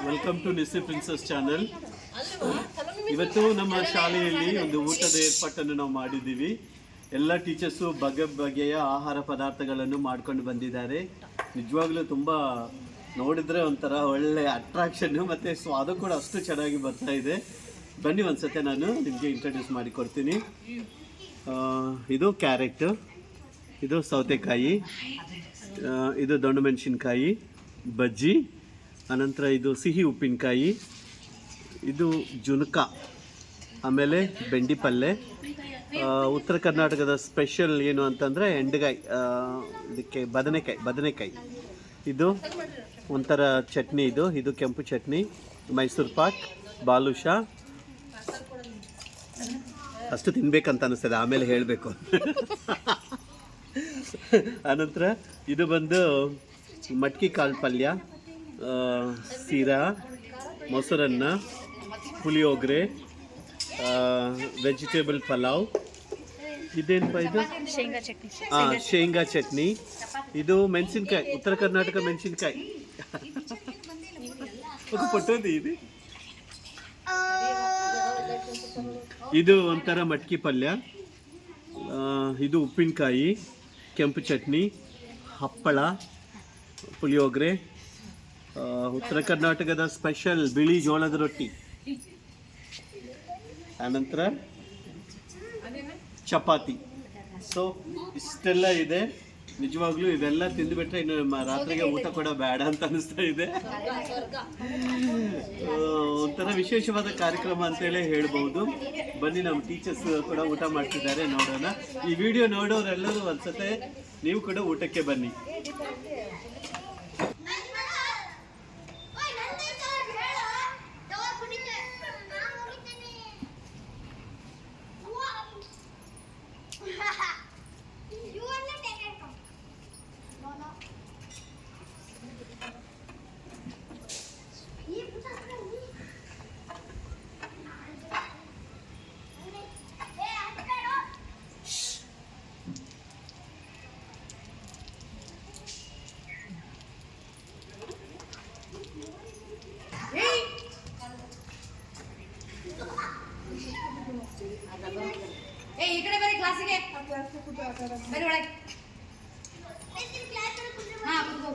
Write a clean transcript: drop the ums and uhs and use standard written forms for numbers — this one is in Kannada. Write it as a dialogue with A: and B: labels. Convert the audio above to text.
A: Welcome to Nissi princess channel. ಇವತ್ತು ನಮ್ಮ ಶಾಲೆಯಲ್ಲಿ ಒಂದು ಊಟದ ಏರ್ಪಾಟನ್ನು ನಾವು ಮಾಡಿದ್ದೀವಿ. ಎಲ್ಲ ಟೀಚರ್ಸು ಬಗೆಯ ಆಹಾರ ಪದಾರ್ಥಗಳನ್ನು ಮಾಡ್ಕೊಂಡು ಬಂದಿದ್ದಾರೆ. ನಿಜವಾಗ್ಲೂ ತುಂಬ ನೋಡಿದ್ರೆ ಒಂಥರ ಒಳ್ಳೆ ಅಟ್ರಾಕ್ಷನ್ನು ಮತ್ತು ಸ್ವಾದ ಕೂಡ ಅಷ್ಟು ಚೆನ್ನಾಗಿ ಬರ್ತಾ ಇದೆ. ಬನ್ನಿ ಒಂದ್ಸತಿ ನಾನು ನಿಮಗೆ ಇಂಟ್ರೊಡ್ಯೂಸ್ ಮಾಡಿಕೊಡ್ತೀನಿ. ಇದು ಕ್ಯಾರೆಟ್, ಇದು ಸೌತೆಕಾಯಿ, ಇದು ದೊಣ್ಣೆ ಮೆಣಸಿನ್ಕಾಯಿ, ಬಜ್ಜಿ, ಅನಂತರ ಇದು ಸಿಹಿ ಉಪ್ಪಿನಕಾಯಿ, ಇದು ಜುನಕ, ಆಮೇಲೆ ಬೆಂಡಿ ಪಲ್ಯ. ಉತ್ತರ ಕರ್ನಾಟಕದ ಸ್ಪೆಷಲ್ ಏನು ಅಂತಂದರೆ ಎಂಡ್ಗಾಯಿ, ಇದಕ್ಕೆ ಬದನೆಕಾಯಿ. ಇದು ಒಂಥರ ಚಟ್ನಿ, ಇದು ಕೆಂಪು ಚಟ್ನಿ, ಮೈಸೂರು ಪಾಕ್, ಬಾಲುಷಾ. ಅಷ್ಟು ತಿನ್ಬೇಕಂತ ಅನಿಸ್ತದೆ, ಆಮೇಲೆ ಹೇಳಬೇಕು. ಆನಂತರ ಇದು ಬಂದು ಮಟ್ಕಿ ಕಾಳು ಪಲ್ಯ, ಸೀರಾ, ಮೊಸರನ್ನ, ಪುಳಿಯೋಗರೆ, ವೆಜಿಟೇಬಲ್ ಪಲಾವ್. ಇದೇನಪ್ಪ ಇದು? ಶೇಂಗಾ ಚಟ್ನಿ. ಇದು ಮೆಣಸಿನ್ಕಾಯಿ, ಉತ್ತರ ಕರ್ನಾಟಕ ಮೆಣಸಿನ್ಕಾಯಿ. ಪಟ್ಟೋದಿ ಇದು. ಇದು ಒಂಥರ ಮಟ್ಕಿ ಪಲ್ಯ, ಇದು ಉಪ್ಪಿನಕಾಯಿ, ಕೆಂಪು ಚಟ್ನಿ, ಹಪ್ಪಳ, ಪುಳಿಯೋಗರೆ, ಉತ್ತರ ಕರ್ನಾಟಕದ ಸ್ಪೆಷಲ್ ಬಿಳಿ ಜೋಳದ ರೊಟ್ಟಿ, ಆನಂತರ ಚಪಾತಿ. ಸೊ ಇಷ್ಟೆಲ್ಲ ಇದೆ. ನಿಜವಾಗ್ಲೂ ಇದೆಲ್ಲ ತಿಂದುಬಿಟ್ರೆ ಇನ್ನು ರಾತ್ರಿಗೆ ಊಟ ಕೂಡ ಬೇಡ ಅಂತ ಅನಿಸ್ತಾ ಇದೆ. ಒಂಥರ ವಿಶೇಷವಾದ ಕಾರ್ಯಕ್ರಮ ಅಂತೇಳಿ ಹೇಳ್ಬೋದು. ಬನ್ನಿ, ನಮ್ಮ ಟೀಚರ್ಸ್ ಕೂಡ ಊಟ ಮಾಡ್ತಿದ್ದಾರೆ, ನೋಡೋಣ. ಈ ವಿಡಿಯೋ ನೋಡೋರೆಲ್ಲರೂ ಒಂದ್ಸತೆ ನೀವು ಕೂಡ ಊಟಕ್ಕೆ ಬನ್ನಿ.
B: ಈ ಕಡೆ ಬರೀ ಕ್ಲಾಸಿಗೆ ಬರೀ ಒಳಗೆ. ಹಾ, ಕೂತ್ಕೋ.